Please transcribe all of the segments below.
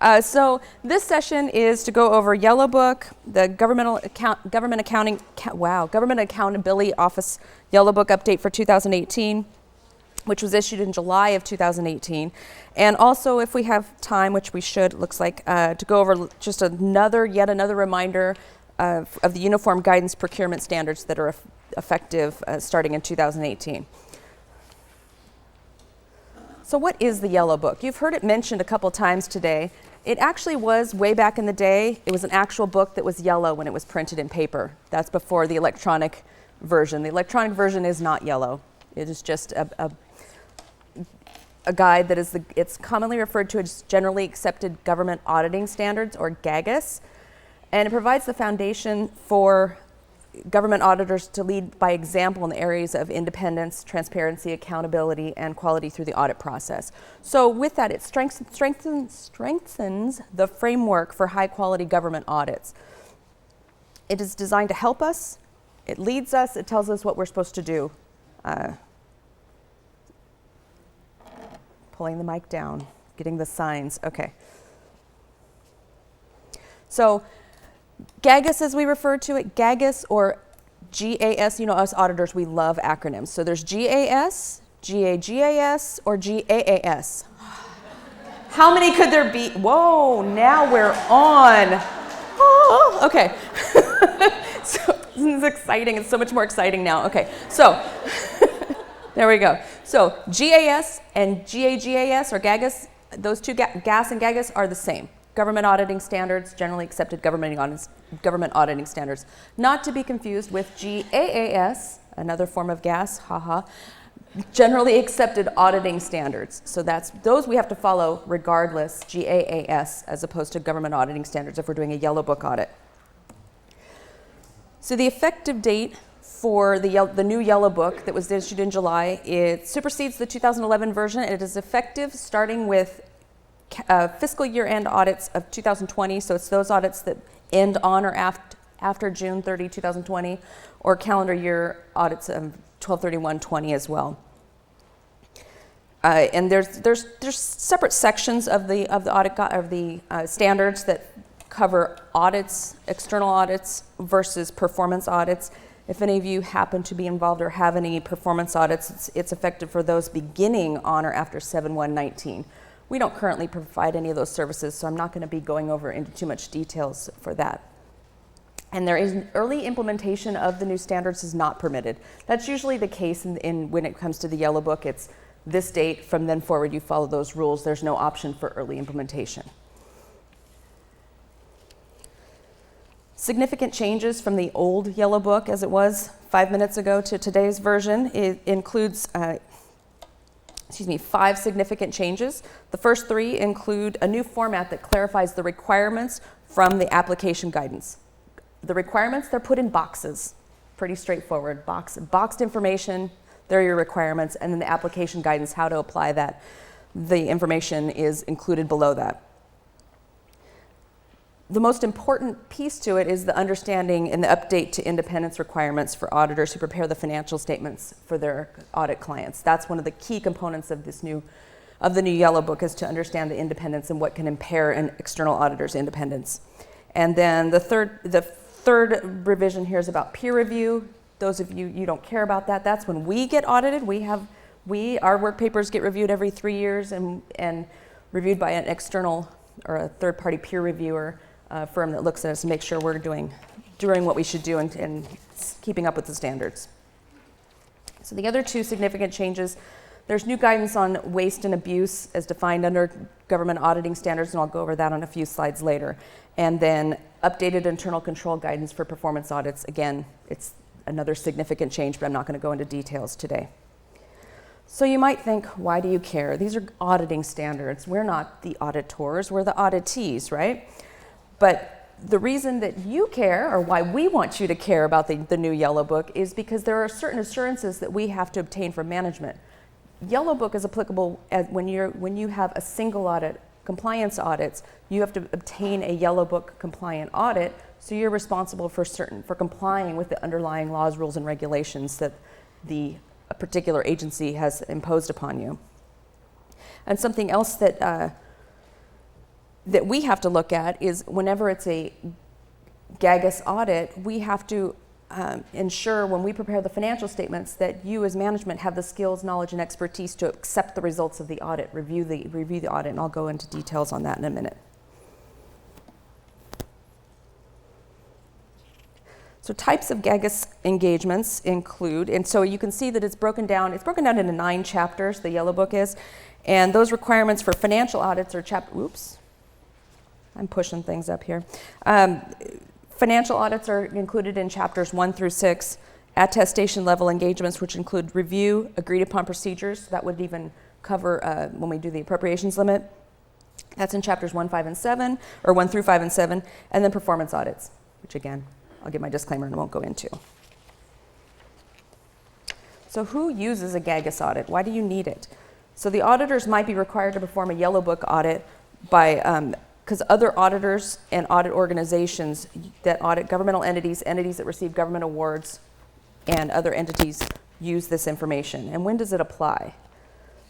So this session is to go over Yellow Book, the Government Accountability Office Yellow Book update for 2018, which was issued in July of 2018. And also, if we have time, which we should, looks like, to go over just yet another reminder of the Uniform Guidance Procurement Standards that are effective starting in 2018. So what is the Yellow Book? You've heard it mentioned a couple times today. It actually was, way back in the day, it was an actual book that was yellow when it was printed in paper. That's before the electronic version. The electronic version is not yellow. It is just a guide that is, it's commonly referred to as Generally Accepted Government Auditing Standards, or GAGAS, and it provides the foundation for government auditors to lead by example in the areas of independence, transparency, accountability, and quality through the audit process. So with that, it strengthens the framework for high-quality government audits. It is designed to help us, it leads us, it tells us what we're supposed to do. Pulling the mic down, getting the signs, okay. So GAGAS, as we refer to it, GAGAS or GAS, you know, us auditors, we love acronyms. So there's GAS, GAGAS, or GAAS. How many could there be? Whoa, now we're on. Oh, okay. So this is exciting. It's so much more exciting now. Okay, so there we go. So GAS and GAGAS or GAGAS, those two, GAS and GAGAS, are the same. Government auditing standards, generally accepted government auditing standards. Not to be confused with GAAS, another form of GAS, haha, generally accepted auditing standards. So those we have to follow regardless, GAAS, as opposed to government auditing standards if we're doing a Yellow Book audit. So the effective date for the new Yellow Book that was issued in July, it supersedes the 2011 version. It is effective starting with fiscal year-end audits of 2020, so it's those audits that end on or after June 30, 2020, or calendar year audits of 12/31/20 as well. And there's separate sections of the audit standards that cover audits, external audits versus performance audits. If any of you happen to be involved or have any performance audits, it's effective for those beginning on or after 7/1/19. We don't currently provide any of those services, so I'm not going to be going over into too much details for that. And there is an early implementation of the new standards is not permitted. That's usually the case when it comes to the Yellow Book. It's this date, from then forward you follow those rules. There's no option for early implementation. Significant changes from the old Yellow Book as it was 5 minutes ago to today's version. It includes 5 significant changes. The first 3 include a new format that clarifies the requirements from the application guidance. The requirements, they're put in boxes. Pretty straightforward. Boxed information, they're your requirements, and then the application guidance, how to apply that. The information is included below that. The most important piece to it is the understanding and the update to independence requirements for auditors who prepare the financial statements for their audit clients. That's one of the key components of the new Yellow Book, is to understand the independence and what can impair an external auditor's independence. And then the third revision here is about peer review. Those of you don't care about that. That's when we get audited. Our work papers get reviewed every 3 years and reviewed by an external or a third-party peer reviewer firm that looks at us and makes sure we're doing what we should do and keeping up with the standards. So the other 2 significant changes, there's new guidance on waste and abuse as defined under government auditing standards, and I'll go over that on a few slides later. And then updated internal control guidance for performance audits. Again, it's another significant change, but I'm not going to go into details today. So you might think, why do you care? These are auditing standards. We're not the auditors, we're the auditees, right? But the reason that you care, or why we want you to care about the new Yellow Book, is because there are certain assurances that we have to obtain from management. Yellow Book is applicable when you have a single audit, compliance audits, you have to obtain a Yellow Book compliant audit, so you're responsible for complying with the underlying laws, rules, and regulations that a particular agency has imposed upon you. And something else that that we have to look at is whenever it's a GAGAS audit, we have to ensure when we prepare the financial statements that you as management have the skills, knowledge, and expertise to accept the results of the audit, review the audit, and I'll go into details on that in a minute. So types of GAGAS engagements include, and so you can see that it's broken down into 9 chapters, the yellow book is, and those requirements for financial audits are oops, I'm pushing things up here. Financial audits are included in chapters 1 through 6, attestation level engagements, which include review, agreed upon procedures, that would even cover when we do the appropriations limit. That's in chapters 1 through 5 and 7, and then performance audits, which again, I'll give my disclaimer and I won't go into. So who uses a GAGAS audit? Why do you need it? So the auditors might be required to perform a yellow book audit because other auditors and audit organizations that audit governmental entities that receive government awards, and other entities use this information. And when does it apply?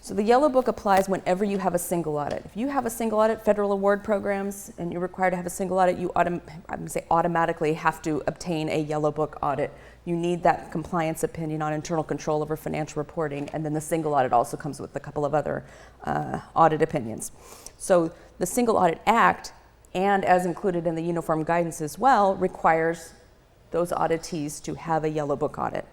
So the yellow book applies whenever you have a single audit. If you have a single audit, federal award programs, and you're required to have a single audit, you automatically have to obtain a yellow book audit. You need that compliance opinion on internal control over financial reporting, and then the single audit also comes with a couple of other audit opinions. So the Single Audit Act, and as included in the Uniform Guidance as well, requires those auditees to have a yellow book audit.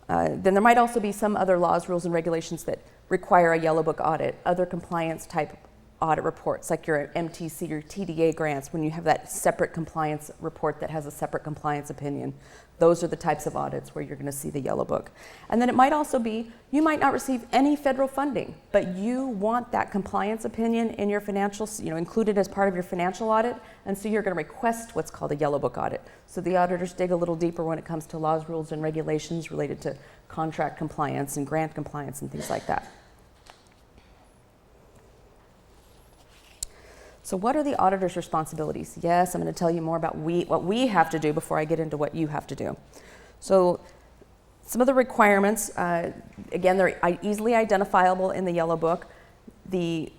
Then there might also be some other laws, rules, and regulations that require a yellow book audit, other compliance type audit reports, like your MTC or TDA grants, when you have that separate compliance report that has a separate compliance opinion. Those are the types of audits where you're going to see the yellow book. And then it might also be, you might not receive any federal funding, but you want that compliance opinion in your financials, included as part of your financial audit, and so you're going to request what's called a yellow book audit. So the auditors dig a little deeper when it comes to laws, rules, and regulations related to contract compliance and grant compliance and things like that. So what are the auditor's responsibilities? Yes, I'm going to tell you more about what we have to do before I get into what you have to do. So some of the requirements, again, they're easily identifiable in the yellow book. They're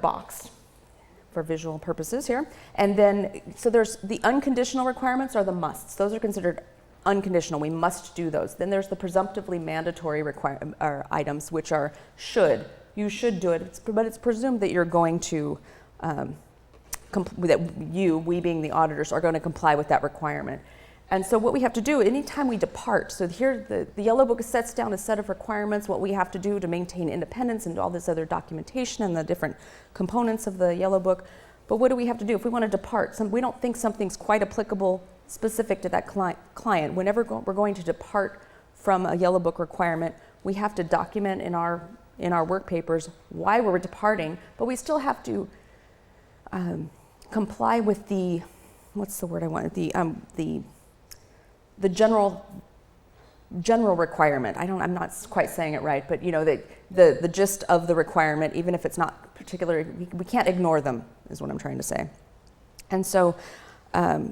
boxed for visual purposes here. And then, so there's the unconditional requirements are the musts. Those are considered unconditional. We must do those. Then there's the presumptively mandatory items, which are should. You should do it, but it's presumed that you're going to, we being the auditors, are going to comply with that requirement. And so what we have to do, anytime we depart, so here the yellow book sets down a set of requirements, what we have to do to maintain independence and all this other documentation and the different components of the yellow book. But what do we have to do? If we want to depart, we don't think something's quite applicable specific to that client, whenever we're going to depart from a yellow book requirement, we have to document in our work papers why we're departing, but we still have to comply with the, what's the word I want, the general requirement. I'm not quite saying it right, but the gist of the requirement, even if it's not particular, we can't ignore them, is what I'm trying to say. And so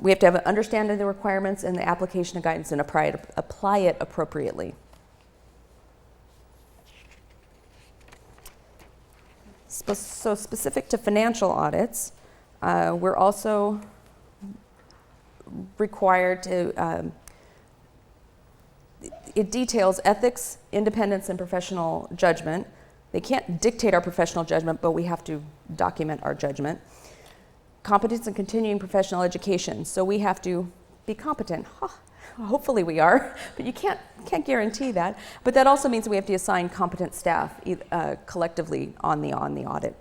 we have to have an understanding of the requirements and the application of guidance and apply it appropriately. So specific to financial audits, we're also required to, it details ethics, independence, and professional judgment. They can't dictate our professional judgment, but we have to document our judgment. Competence and continuing professional education. So we have to be competent. Hopefully we are, but you can't guarantee that. But that also means we have to assign competent staff collectively on the audit.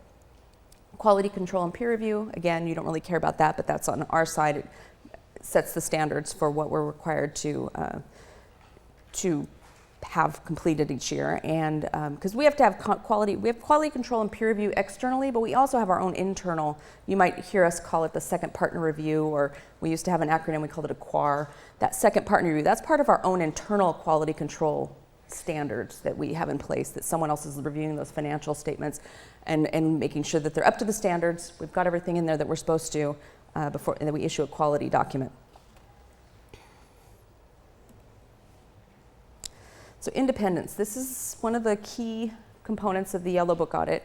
Quality control and peer review, again, you don't really care about that, but that's on our side. It sets the standards for what we're required to have completed each year. And because we have to have quality control and peer review externally, but we also have our own internal. You might hear us call it the second partner review, or we used to have an acronym, we called it a QAR. That second partner review, that's part of our own internal quality control standards that we have in place, that someone else is reviewing those financial statements and making sure that they're up to the standards. We've got everything in there that we're supposed to before, and then we issue a quality document. So independence, this is one of the key components of the Yellow Book audit.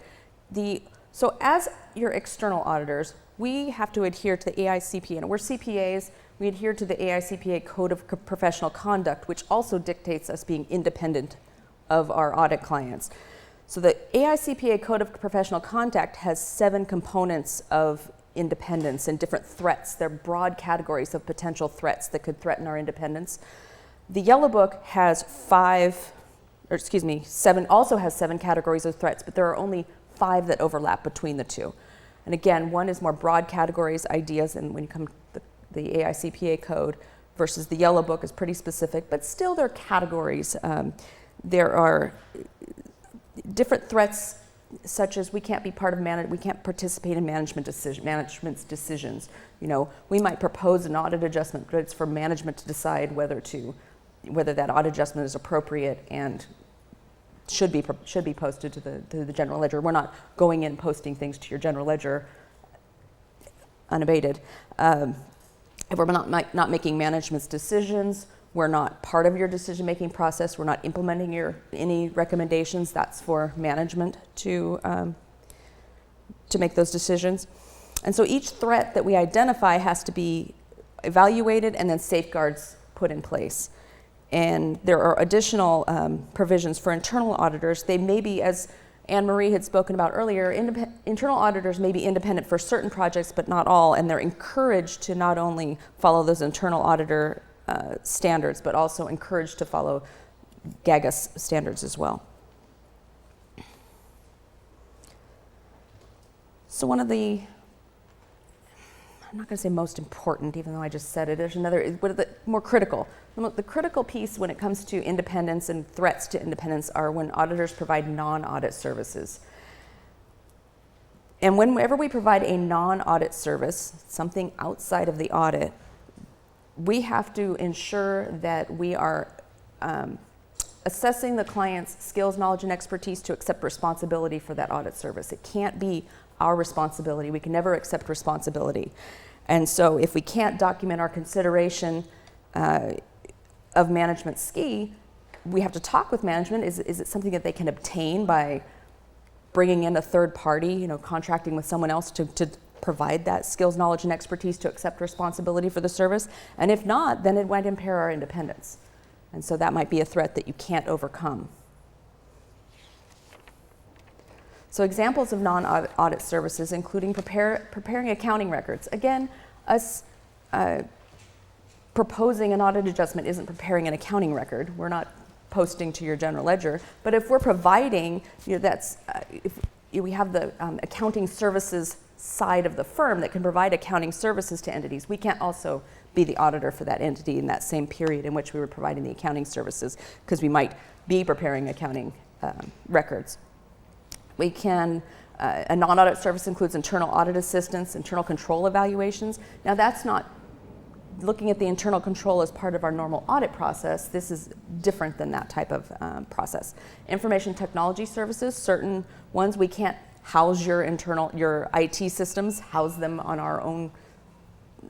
The So as your external auditors, we have to adhere to the AICPA, and we're CPAs, we adhere to the AICPA Code of Professional Conduct, which also dictates us being independent of our audit clients. So the AICPA Code of Professional Conduct has 7 components of independence and different threats. They're broad categories of potential threats that could threaten our independence. The Yellow Book has 7, also has 7 categories of threats, but there are only 5 that overlap between the two. And again, one is more broad categories, ideas, and when you come to the AICPA code versus the Yellow Book is pretty specific, but still there are categories. There are different threats, such as we can't be part of we can't participate in management's decisions. You know, we might propose an audit adjustment, but it's for management to decide whether that audit adjustment is appropriate and should be posted to the general ledger. We're not going in posting things to your general ledger unabated. If we're not making management's decisions, we're not part of your decision-making process, we're not implementing any recommendations, that's for management to make those decisions. And so each threat that we identify has to be evaluated and then safeguards put in place. And there are additional provisions for internal auditors. They may be, as Anne Marie had spoken about earlier, internal auditors may be independent for certain projects, but not all, and they're encouraged to not only follow those internal auditor standards, but also encouraged to follow GAGAS standards as well. So one of the, I'm not going to say most important, even though I just said it, there's another, what are the more critical? The critical piece when it comes to independence and threats to independence are when auditors provide non-audit services. And whenever we provide a non-audit service, something outside of the audit, we have to ensure that we are assessing the client's skills, knowledge, and expertise to accept responsibility for that audit service. It can't be our responsibility. We can never accept responsibility. And so if we can't document our consideration of management's SKI, we have to talk with management. Is it something that they can obtain by bringing in a third party, you know, contracting with someone else to provide that skills, knowledge, and expertise to accept responsibility for the service? And if not, then it might impair our independence. And so that might be a threat that you can't overcome. So examples of non-audit services including preparing accounting records. Again, us proposing an audit adjustment isn't preparing an accounting record. We're not posting to your general ledger. But if we're providing, you know, that's if we have the accounting services side of the firm that can provide accounting services to entities, we can't also be the auditor for that entity in that same period in which we were providing the accounting services, because we might be preparing accounting records. We can, a non-audit service includes internal audit assistance, internal control evaluations. Now that's not looking at the internal control as part of our normal audit process. This is different than that type of process. Information technology services, certain ones we can't house your IT systems, house them on our own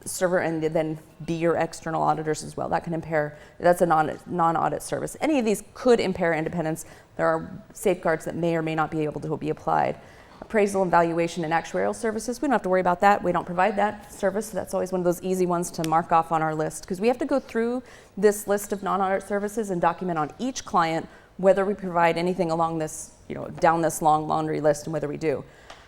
server and then be your external auditors as well. That can impair, that's a non-audit service. Any of these could impair independence. There are safeguards that may or may not be able to be applied. Appraisal, evaluation, and actuarial services, we don't have to worry about that. We don't provide that service, so that's always one of those easy ones to mark off on our list, because we have to go through this list of non-audit services and document on each client whether we provide anything along this, you know, down this long laundry list and whether we do.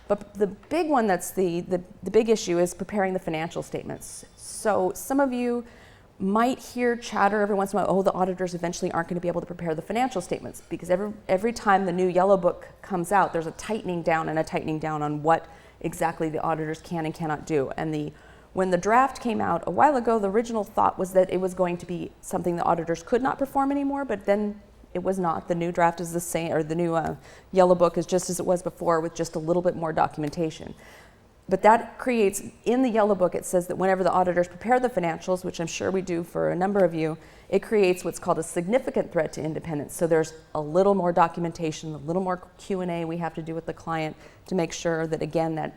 But the big one that's the big issue is preparing the financial statements. So some of you might hear chatter every once in a while, oh, the auditors eventually aren't going to be able to prepare the financial statements, because every time the new Yellow Book comes out, there's a tightening down on what exactly the auditors can and cannot do. And when the draft came out a while ago, the original thought was that it was going to be something the auditors could not perform anymore, but then it was not. The new draft is the same, or the new Yellow Book is just as it was before, with just a little bit more documentation. But that creates, in the Yellow Book, it says that whenever the auditors prepare the financials, which I'm sure we do for a number of you, it creates what's called a significant threat to independence. So there's a little more documentation, a little more Q&A we have to do with the client to make sure that, again, that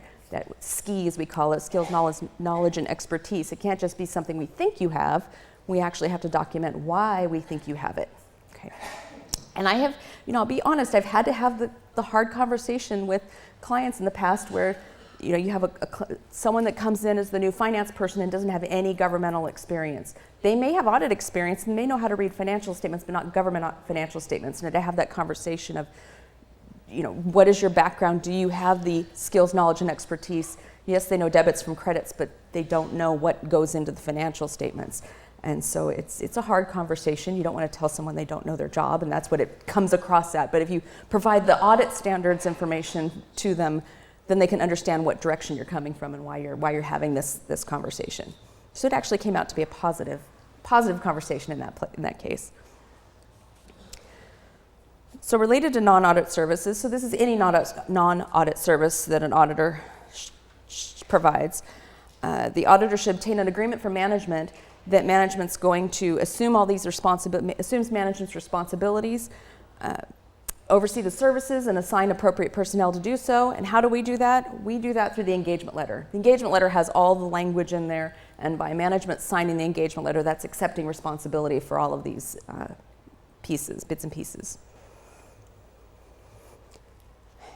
SKI, as we call it, skills, knowledge, and expertise, it can't just be something we think you have. We actually have to document why we think you have it. Okay. And I have, you know, I'll be honest, I've had to have the hard conversation with clients in the past where you have someone that comes in as the new finance person and doesn't have any governmental experience. They may have audit experience and may know how to read financial statements, but not government financial statements. And to have that conversation of, what is your background? Do you have the skills, knowledge, and expertise? Yes, they know debits from credits, but they don't know what goes into the financial statements. And so it's a hard conversation. You don't want to tell someone they don't know their job, and that's what it comes across at. But if you provide the audit standards information to them, then they can understand what direction you're coming from and why you're having this conversation. So it actually came out to be a positive conversation in that case. So related to non-audit services, so this is any non-audit service that an auditor provides. The auditor should obtain an agreement from management that management's going to assume all these assumes management's responsibilities, oversee the services and assign appropriate personnel to do so. And how do we do that? We do that through the engagement letter. The engagement letter has all the language in there, and by management signing the engagement letter, that's accepting responsibility for all of these bits and pieces.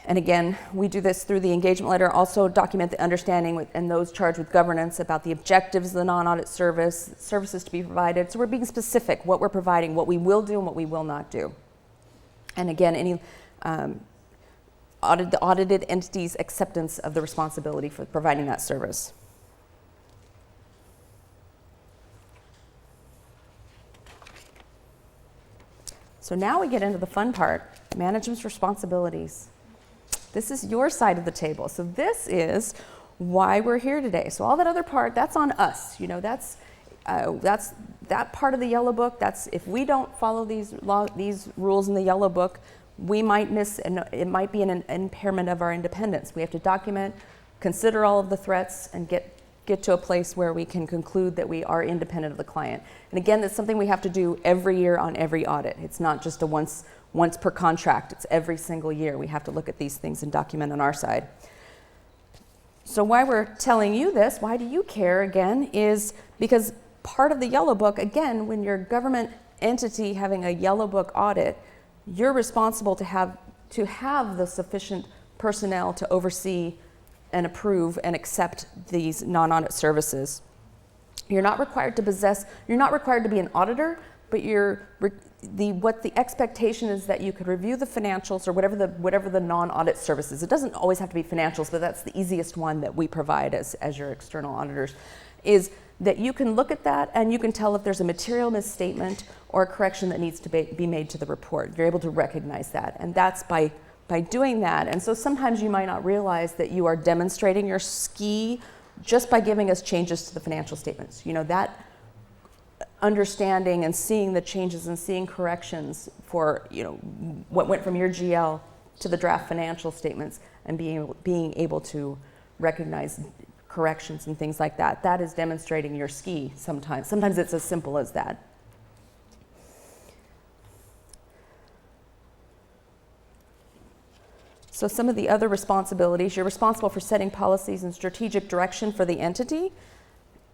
And again, we do this through the engagement letter, also document the understanding and those charged with governance about the objectives of the non-audit services to be provided. So we're being specific, what we're providing, what we will do and what we will not do. And again, any the audited entity's acceptance of the responsibility for providing that service. So now we get into the fun part, management's responsibilities. This is your side of the table. So this is why we're here today. So all that other part, that's on us. That's that part of the yellow book. That's if we don't follow these rules in the yellow book, we might miss, and it might be an impairment of our independence. We have to document, consider all of the threats, and get to a place where we can conclude that we are independent of the client. And again, that's something we have to do every year on every audit. It's not just a once per contract. It's every single year. We have to look at these things and document on our side. So why we're telling you this, why do you care again, is because part of the yellow book, again, when you're a government entity having a yellow book audit, you're responsible to have the sufficient personnel to oversee and approve and accept these non-audit services. You're not required to be an auditor, but what the expectation is that you could review the financials or whatever the non-audit services. It doesn't always have to be financials, but that's the easiest one that we provide as your external auditors, is that you can look at that and you can tell if there's a material misstatement or a correction that needs to be made to the report. You're able to recognize that, and that's by doing that. And so sometimes you might not realize that you are demonstrating your ski just by giving us changes to the financial statements. That understanding and seeing the changes and seeing corrections for what went from your GL to the draft financial statements, and being able to recognize corrections and things like that. That is demonstrating your ski sometimes. Sometimes it's as simple as that. So some of the other responsibilities, you're responsible for setting policies and strategic direction for the entity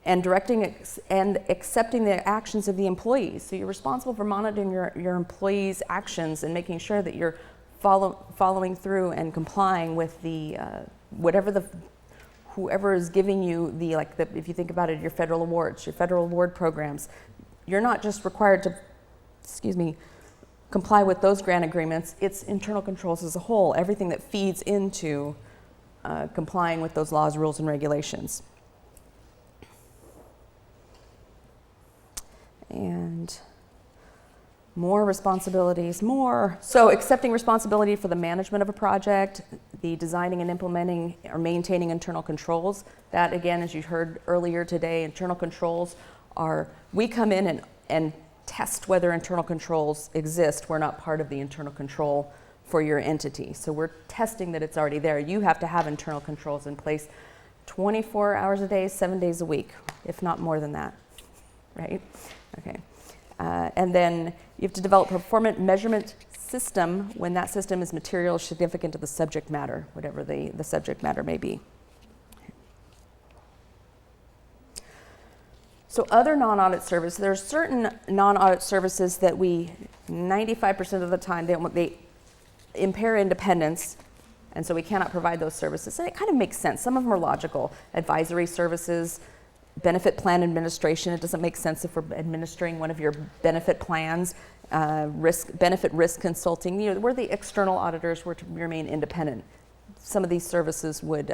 and directing and accepting the actions of the employees. So you're responsible for monitoring your employees' actions and making sure that you're following through and complying with the whoever is giving you if you think about it, your federal awards, your federal award programs. You're not just required to, comply with those grant agreements. It's internal controls as a whole, everything that feeds into complying with those laws, rules, and regulations. And more responsibilities, So accepting responsibility for the management of a project, the designing and implementing or maintaining internal controls. That, again, as you heard earlier today, internal controls we come in and test whether internal controls exist. We're not part of the internal control for your entity. So we're testing that it's already there. You have to have internal controls in place 24 hours a day, 7 days a week, if not more than that, right? Okay. And then you have to develop a performance measurement system when that system is material significant to the subject matter, whatever the subject matter may be. So other non-audit services, there's certain non-audit services that 95% of the time, impair independence, and so we cannot provide those services. And it kind of makes sense. Some of them are logical. Advisory services, benefit plan administration. It doesn't make sense if we're administering one of your benefit plans. Benefit risk consulting. You know, we're the external auditors. We're to remain independent. Some of these services would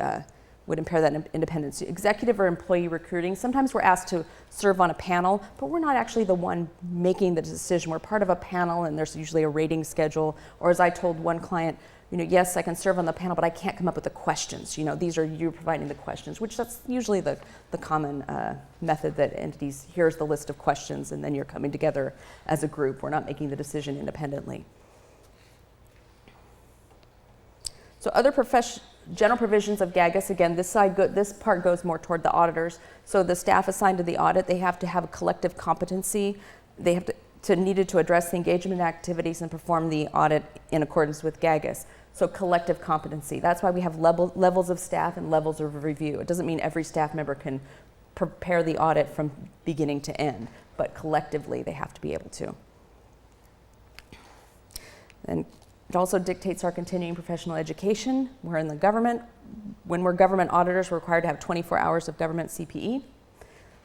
impair that independence. Executive or employee recruiting. Sometimes we're asked to serve on a panel, but we're not actually the one making the decision. We're part of a panel, and there's usually a rating schedule. Or as I told one client, you know, yes, I can serve on the panel, but I can't come up with the questions. You know, these are you providing the questions, which that's usually the common method that entities, here's the list of questions, and then you're coming together as a group. We're not making the decision independently. So other general provisions of GAGAS, again, this part goes more toward the auditors. So the staff assigned to the audit, they have to have a collective competency. They have needed to address the engagement activities and perform the audit in accordance with GAGAS. So collective competency. That's why we have levels of staff and levels of review. It doesn't mean every staff member can prepare the audit from beginning to end, but collectively they have to be able to. And it also dictates our continuing professional education. We're in the government. When we're government auditors, we're required to have 24 hours of government CPE.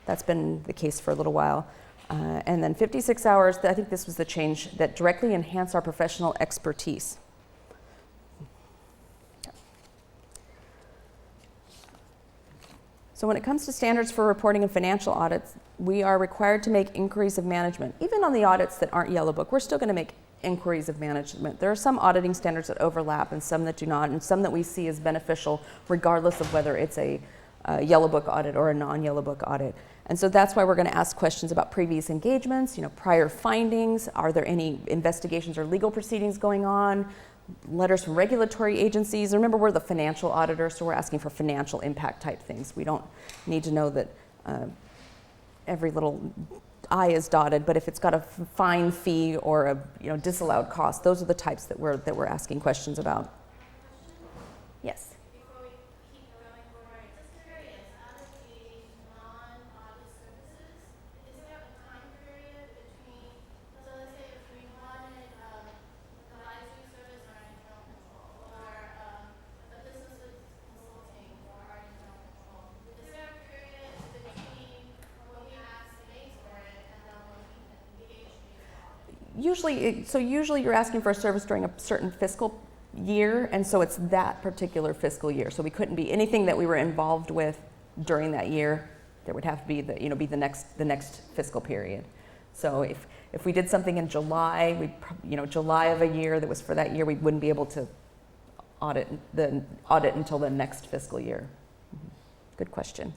That's been the case for a little while. And then 56 hours, I think this was the change, that directly enhance our professional expertise. So when it comes to standards for reporting and financial audits, we are required to make inquiries of management. Even on the audits that aren't Yellow Book, we're still going to make inquiries of management. There are some auditing standards that overlap and some that do not, and some that we see as beneficial regardless of whether it's a Yellow Book audit or a non-Yellow Book audit. And so that's why we're going to ask questions about previous engagements, you know, prior findings, are there any investigations or legal proceedings going on, letters from regulatory agencies. Remember, we're the financial auditor, so we're asking for financial impact type things. We don't need to know that every little I is dotted, but if it's got a fine fee or a disallowed cost, those are the types that we're asking questions about. Yes. Before we keep going forward, just curious, out of the non-audit services, is there a time period between, so let's say if we wanted advisory service or internal control, or a business consulting for our internal control, is there a period between when we ask the names for it and then when we can engage the audit? Usually you're asking for a service during a certain fiscal year, and so it's that particular fiscal year. So we couldn't be anything that we were involved with during that year. There would have to be the next fiscal period. So if we did something in July, July of a year that was for that year, we wouldn't be able to audit until the next fiscal year. Good question.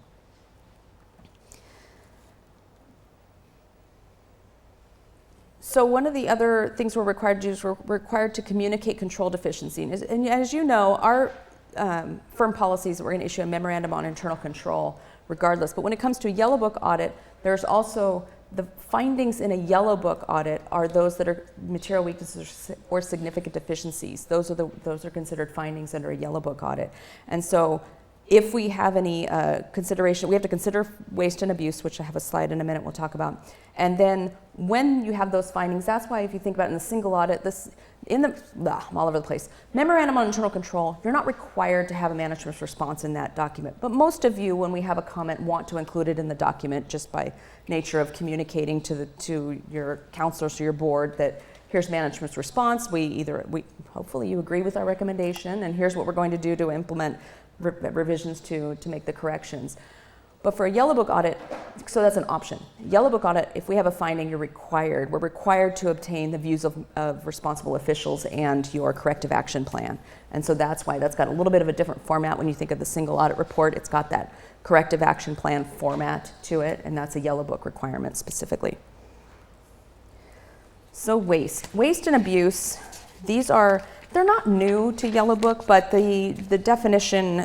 So one of the other things we're required to do is we're required to communicate control deficiency. And as you know, our firm policies, we're going to issue a memorandum on internal control regardless. But when it comes to a Yellow Book audit, there's also the findings in a Yellow Book audit are those that are material weaknesses or significant deficiencies. Those are considered findings under a Yellow Book audit. And so if we have any consideration, we have to consider waste and abuse, which I have a slide in a minute we'll talk about. And then when you have those findings, that's why if you think about it in the single audit, I'm all over the place. Memorandum on internal control, you're not required to have a management's response in that document. But most of you, when we have a comment, want to include it in the document just by nature of communicating to your counselors or your board that here's management's response. Hopefully you agree with our recommendation, and here's what we're going to do to implement revisions to make the corrections. But for a Yellow Book audit, so that's an option. Yellow Book audit, if we have a finding, we're required to obtain the views of responsible officials and your corrective action plan. And so that's why that's got a little bit of a different format when you think of the single audit report. It's got that corrective action plan format to it, and that's a Yellow Book requirement specifically. So waste and abuse, they're not new to Yellow Book, but the definition,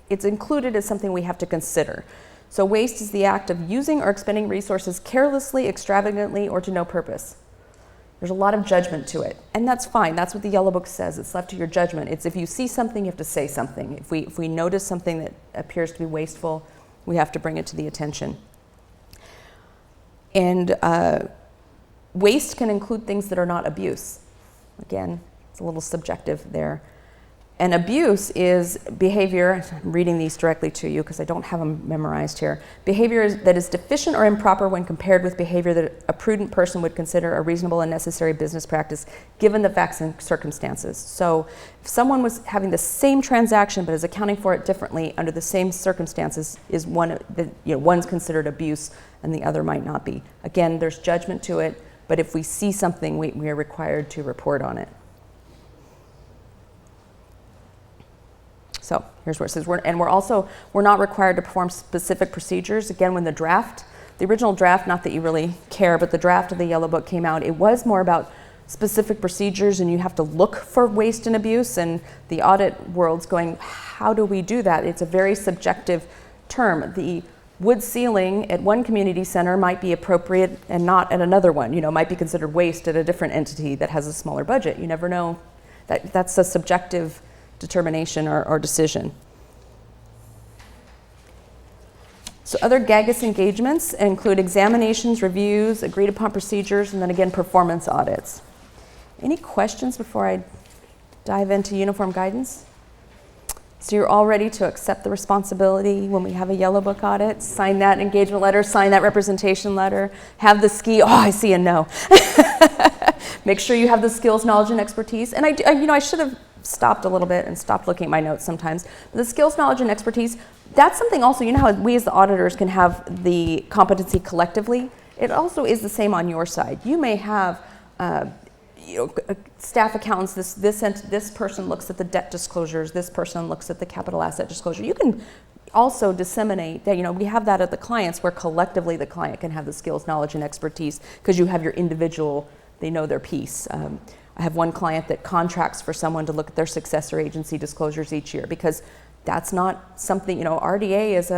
it's included as something we have to consider. So waste is the act of using or expending resources carelessly, extravagantly, or to no purpose. There's a lot of judgment to it, and that's fine. That's what the Yellow Book says. It's left to your judgment. It's if you see something, you have to say something. If we notice something that appears to be wasteful, we have to bring it to the attention. And waste can include things that are not abuse. Again, it's a little subjective there. And abuse is behavior, I'm reading these directly to you because I don't have them memorized here. Behavior that is deficient or improper when compared with behavior that a prudent person would consider a reasonable and necessary business practice given the facts and circumstances. So if someone was having the same transaction but is accounting for it differently under the same circumstances, is one that, one's considered abuse and the other might not be. Again, there's judgment to it, but if we see something, we are required to report on it. So here's where it says, we're not required to perform specific procedures. Again, when the original draft, not that you really care, but the draft of the Yellow Book came out, it was more about specific procedures and you have to look for waste and abuse, and the audit world's going, how do we do that? It's a very subjective term. The wood ceiling at one community center might be appropriate and not at another one. Might be considered waste at a different entity that has a smaller budget. You never know. That's a subjective determination or decision. So other GAGAS engagements include examinations, reviews, agreed upon procedures, and then again performance audits. Any questions before I dive into uniform guidance? So you're all ready to accept the responsibility when we have a Yellow Book audit, sign that engagement letter, sign that representation letter, have the I see a no. Make sure you have the skills, knowledge, and expertise. And I should have stopped a little bit and stopped looking at my notes sometimes. But the skills, knowledge, and expertise, that's something also, how we as the auditors can have the competency collectively. It also is the same on your side. You may have staff accountants, this person looks at the debt disclosures, this person looks at the capital asset disclosure. You can also disseminate that, we have that at the clients where collectively the client can have the skills, knowledge, and expertise because you have your individual, they know their piece. I have one client that contracts for someone to look at their successor agency disclosures each year because that's not something, RDA is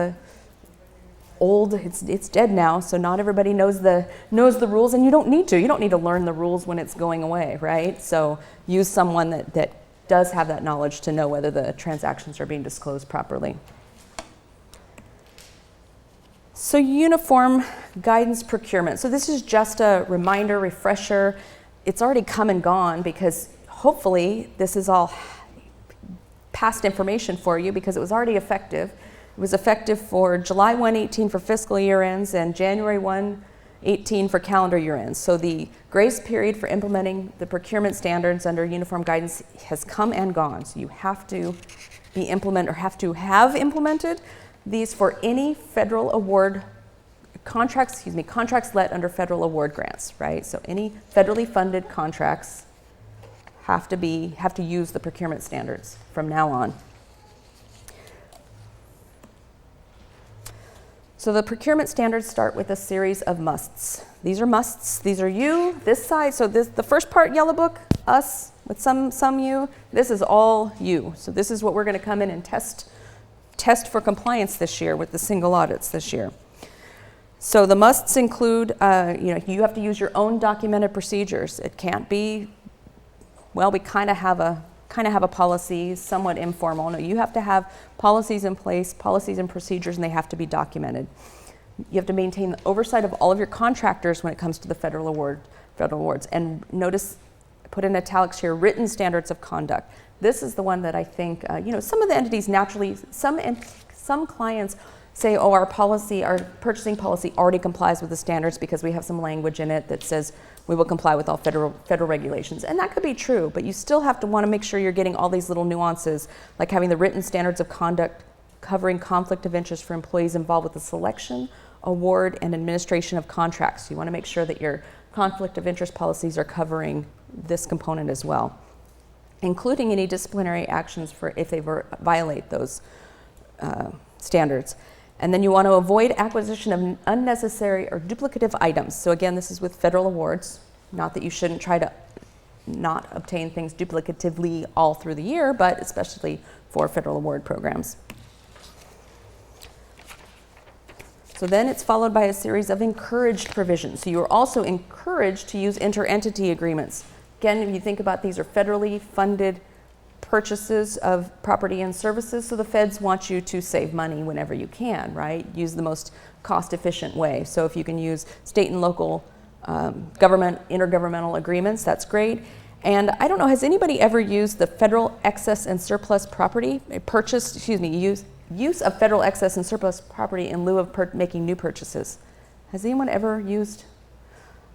it's dead now, so not everybody knows the rules, and you don't need to learn the rules when it's going away, right? So use someone that does have that knowledge to know whether the transactions are being disclosed properly. So uniform guidance procurement. So this is just a reminder, refresher. It's already come and gone because hopefully this is all past information for you because it was already effective. It was effective for July 1/18 for fiscal year ends and January 1/18 for calendar year ends. So the grace period for implementing the procurement standards under uniform guidance has come and gone. So you have to have implemented these for any federal award contracts let under federal award grants, right? So any federally funded contracts have to use the procurement standards from now on. So the procurement standards start with a series of musts. These are musts. These are you, this side. So the first part, Yellow Book, us, with some you. This is all you. So this is what we're going to come in and test for compliance this year with the single audits this year. So the musts include, you have to use your own documented procedures. It can't be, well, we kind of have a policy, somewhat informal. No, you have to have policies in place, policies and procedures, and they have to be documented. You have to maintain the oversight of all of your contractors when it comes to the federal awards. And notice, I put in italics here, written standards of conduct. This is the one that I think, some of the entities naturally, some clients say, oh, our purchasing policy already complies with the standards because we have some language in it that says we will comply with all federal regulations. And that could be true, but you still have to want to make sure you're getting all these little nuances, like having the written standards of conduct covering conflict of interest for employees involved with the selection, award, and administration of contracts. You want to make sure that your conflict of interest policies are covering this component as well, including any disciplinary actions for if they violate those standards. And then you want to avoid acquisition of unnecessary or duplicative items. So again, this is with federal awards. Not that you shouldn't try to not obtain things duplicatively all through the year, but especially for federal award programs. So then it's followed by a series of encouraged provisions. So you're also encouraged to use inter-entity agreements. Again, if you think about these are federally funded purchases of property and services, so the feds want you to save money whenever you can, right? Use the most cost-efficient way. So if you can use state and local intergovernmental agreements. That's great. And I don't know, has anybody ever used the federal excess and surplus property, use of federal excess and surplus property in lieu of making new purchases? Has anyone ever used?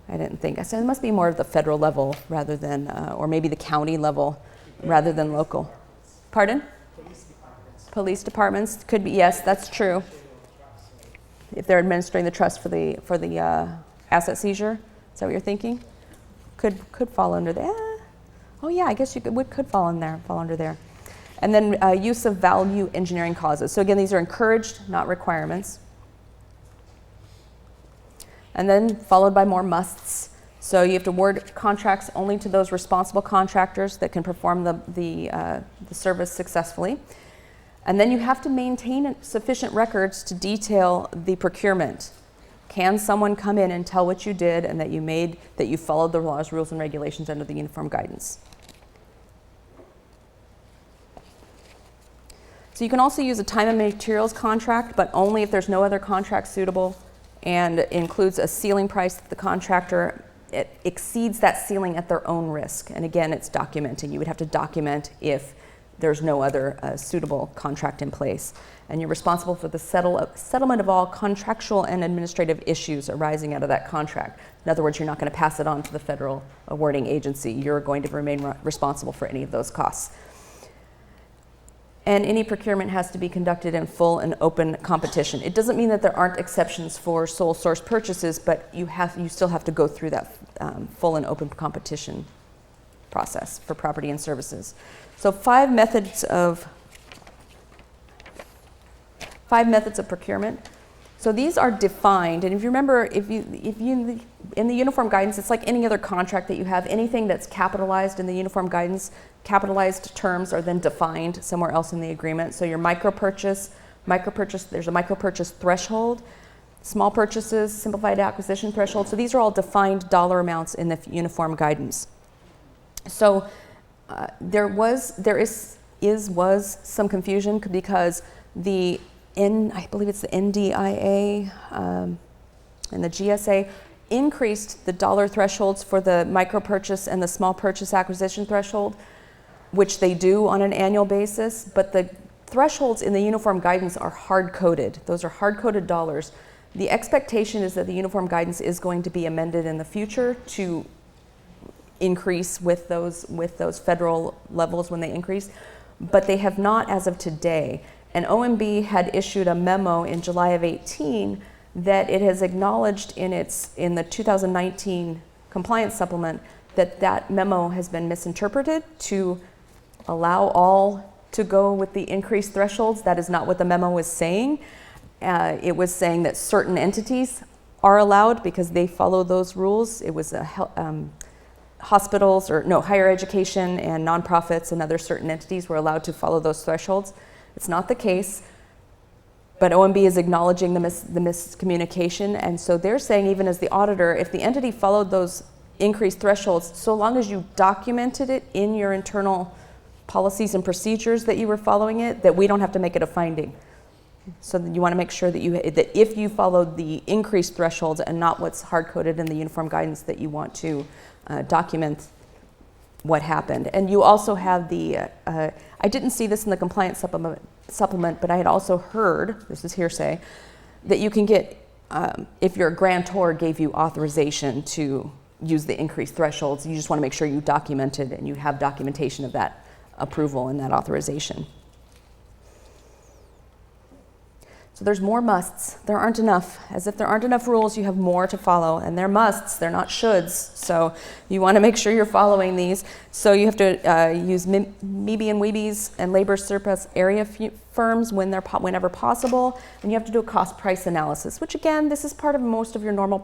I didn't think. I said it must be more of the federal level rather than, or maybe the county level rather than local. Pardon? Police departments could be. Yes, that's true. If they're administering the trust for the asset seizure, is that what you're thinking? Could fall under that. Oh yeah, I guess could fall under there. And then use of value engineering clauses. So again, these are encouraged, not requirements. And then followed by more musts. So you have to award contracts only to those responsible contractors that can perform the service successfully. And then you have to maintain sufficient records to detail the procurement. Can someone come in and tell what you did and that you followed the laws, rules, and regulations under the uniform guidance? So you can also use a time and materials contract, but only if there's no other contract suitable, and includes a ceiling price that the contractor exceeds that ceiling at their own risk. And again, it's documenting. You would have to document if there's no other suitable contract in place. And you're responsible for the settlement of all contractual and administrative issues arising out of that contract. In other words, you're not going to pass it on to the federal awarding agency. You're going to remain responsible for any of those costs. And any procurement has to be conducted in full and open competition. It doesn't mean that there aren't exceptions for sole source purchases, but you still have to go through that full and open competition process for property and services. So five methods of procurement. So these are defined, and if you remember, if you in the uniform guidance, it's like any other contract that you have. Anything that's capitalized in the uniform guidance, capitalized terms are then defined somewhere else in the agreement. So your micro purchase, there's a micro purchase threshold, small purchases, simplified acquisition threshold. So these are all defined dollar amounts in the uniform guidance. So there was some confusion because I believe it's the NDIA and the GSA increased the dollar thresholds for the micro purchase and the small purchase acquisition threshold, which they do on an annual basis, but the thresholds in the uniform guidance are hard-coded. Those are hard-coded dollars. The expectation is that the uniform guidance is going to be amended in the future to increase with those federal levels when they increase, but they have not as of today. And OMB had issued a memo in July of 18 that it has acknowledged in the 2019 compliance supplement that memo has been misinterpreted to allow all to go with the increased thresholds. That is not what the memo was saying. It was saying that certain entities are allowed because they follow those rules. It was hospitals higher education and nonprofits and other certain entities were allowed to follow those thresholds. It's not the case, but OMB is acknowledging the miscommunication, and so they're saying, even as the auditor, if the entity followed those increased thresholds, so long as you documented it in your internal policies and procedures that you were following it, that we don't have to make it a finding. So you want to make sure that if you followed the increased thresholds and not what's hard-coded in the uniform guidance, that you want to document what happened. And you also have I didn't see this in the compliance supplement, but I had also heard, this is hearsay, that you can get, if your grantor gave you authorization to use the increased thresholds, you just want to make sure you document it and you have documentation of that approval and that authorization. So there's more musts. There aren't enough. As if there aren't enough rules, you have more to follow. And they're musts, they're not shoulds. So you want to make sure you're following these. So you have to use MEB and WEBs and labor surplus area firms whenever possible. And you have to do a cost price analysis, which again, this is part of most of your normal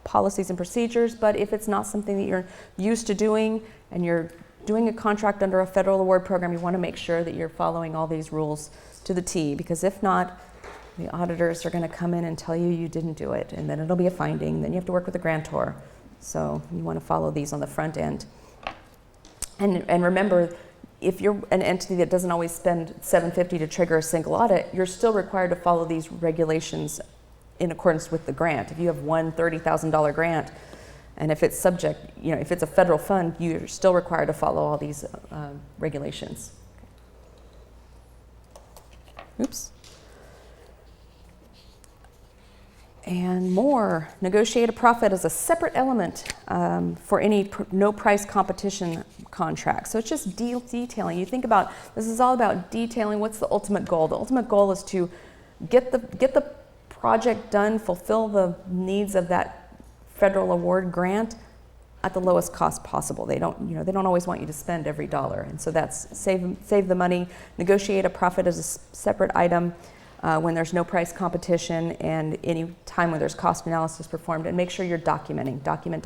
policies and procedures. But if it's not something that you're used to doing and you're doing a contract under a federal award program, you want to make sure that you're following all these rules to the T, because if not, the auditors are going to come in and tell you didn't do it, and then it'll be a finding. Then you have to work with the grantor. So you want to follow these on the front end. And remember, if you're an entity that doesn't always spend $750 to trigger a single audit, you're still required to follow these regulations in accordance with the grant. If you have one $30,000 grant, And if it's subject, if it's a federal fund, you're still required to follow all these regulations. Oops. And more, negotiate a profit as a separate element for any no price competition contract. So it's just detailing. You think about, this is all about detailing what's the ultimate goal. The ultimate goal is to get the project done, fulfill the needs of that federal award grant at the lowest cost possible. They don't always want you to spend every dollar. And so that's save the money, negotiate a profit as a separate item, when there's no price competition and any time when there's cost analysis performed, and make sure you're documenting. Document.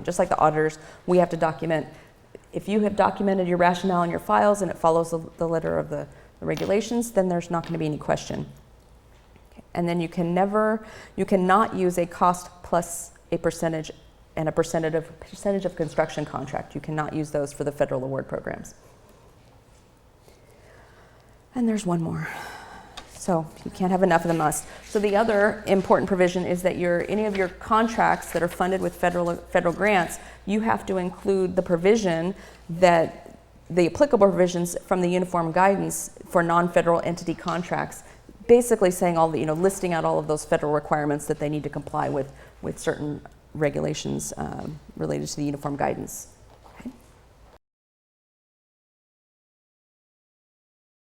Just like the auditors, we have to document. If you have documented your rationale in your files and it follows the letter of the regulations, then there's not going to be any question. Okay. And then you cannot use a cost plus a percentage and a percentage of construction contract. You cannot use those for the federal award programs. And there's one more. So you can't have enough of the must. So the other important provision is that any of your contracts that are funded with federal grants, you have to include the provision that the applicable provisions from the uniform guidance for non-federal entity contracts, basically saying listing out all of those federal requirements that they need to comply with certain regulations related to the uniform guidance.